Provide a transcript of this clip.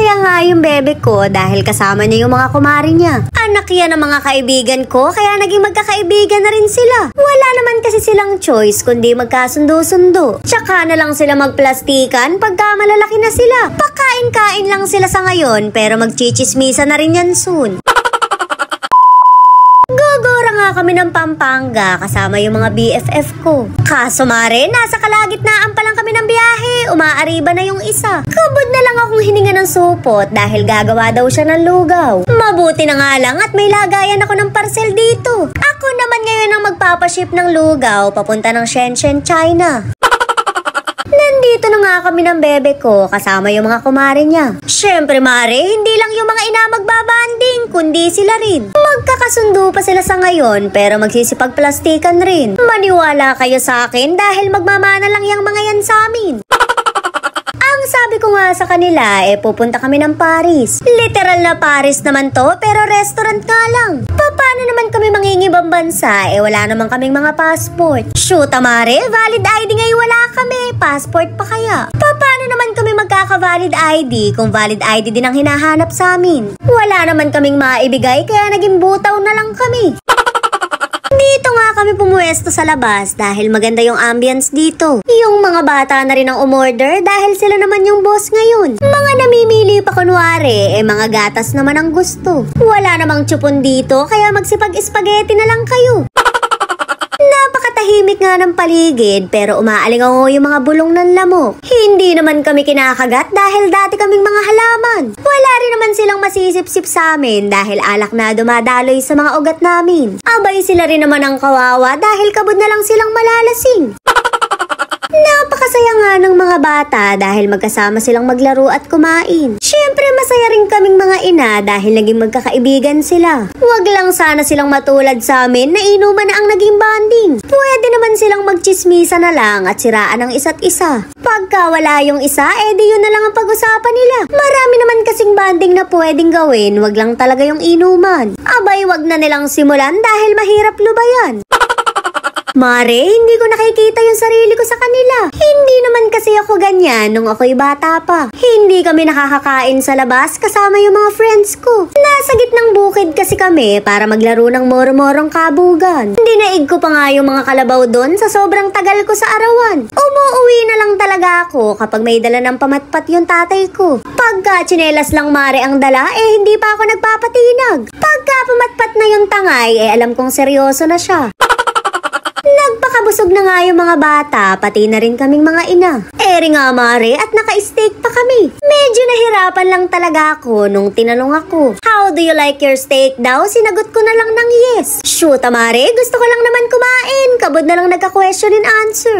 Masaya nga yung bebe ko dahil kasama niya yung mga kumari niya. Anak yan ng mga kaibigan ko kaya naging magkakaibigan na rin sila. Wala naman kasi silang choice kundi magkasundo-sundo. Tsaka na lang sila magplastikan pagka malalaki na sila. Pakain-kain lang sila sa ngayon pero magchichismisa na rin yan soon. Gogora nga kami ng Pampanga kasama yung mga BFF ko. Kaso mare, nasa kalagitnaan pa lang kami ng biyahe. Umaariba na yung isa. Kabod na lang akong hininga ng supot dahil gagawa daw siya ng lugaw. Mabuti na nga lang at may lagayan ako ng parcel dito. Ako naman ngayon ang magpapaship ng lugaw papunta ng Shenzhen, China. Nandito na nga kami ng bebe ko kasama yung mga kumare niya. Syempre mare, hindi lang yung mga ina magbabanding, kundi sila rin. Magkakasundo pa sila sa ngayon pero magsisipagplastikan rin. Maniwala kayo sa akin dahil magmamana lang yung mga yan sa amin. Ang sabi ko nga sa kanila, pupunta kami ng Paris. Literal na Paris naman to, pero restaurant nga lang. Paano naman kami mangingibang bansa, wala naman kaming mga passport. Shoot amare, valid ID ngayon wala kami, passport pa kaya? Paano naman kami magkaka-valid ID kung valid ID din ang hinahanap sa amin? Wala naman kaming maibigay kaya naging butaw na lang kami. Dito nga kami pumuwesto sa labas dahil maganda yung ambience dito. Yung mga bata na rin ang umorder dahil sila naman yung boss ngayon. Mga namimili pa kunwari, mga gatas naman ang gusto. Wala namang chupon dito kaya magsipag-spaghetti na lang kayo. Napakatahimik nga ng paligid pero umaalingaw yung mga bulong ng lamok. Hindi naman kami kinakagat dahil dati kaming mga halaman. Wala rin naman silang masisip-sip sa amin dahil alak na dumadaloy sa mga ugat namin. Abay sila rin naman ang kawawa dahil kabod na lang silang malalasing. Napakasaya nga ng mga bata dahil magkasama silang maglaro at kumain. Syempre masaya rin kaming mga ina dahil naging magkakaibigan sila. Huwag lang sana silang matulad sa amin na inuman na ang naging bonding. Pwede naman silang magchismisa na lang at siraan ang isa't isa. Pagka wala yung isa, di yun na lang ang pag-usapan nila. Marami naman kasing bonding na pwedeng gawin, wag lang talaga yung inuman. Abay wag na nilang simulan dahil mahirap lubayan. Mare, hindi ko nakikita yung sarili ko sa kanila. Hindi naman kasi ako ganyan nung ako'y bata pa. Hindi kami nakakakain sa labas kasama yung mga friends ko. Nasa gitnang bukid kasi kami para maglaro ng moro-morong kabugan. Dinaig ko pa nga yung mga kalabaw doon sa sobrang tagal ko sa arawan. Umuuwi na lang talaga ako kapag may dala ng pamatpat yung tatay ko. Pagka tsinelas lang mare ang dala, hindi pa ako nagpapatinag. Pagka pamatpat na yung tangay, alam kong seryoso na siya. Nagpakabusog na nga yung mga bata, pati na rin kaming mga ina. Eri nga mare at naka-steak pa kami. Medyo nahirapan lang talaga ako nung tinanong ako, "How do you like your steak daw?" Sinagot ko na lang ng yes. Shoot mare, gusto ko lang naman kumain. Kabod na lang nagka-question and answer.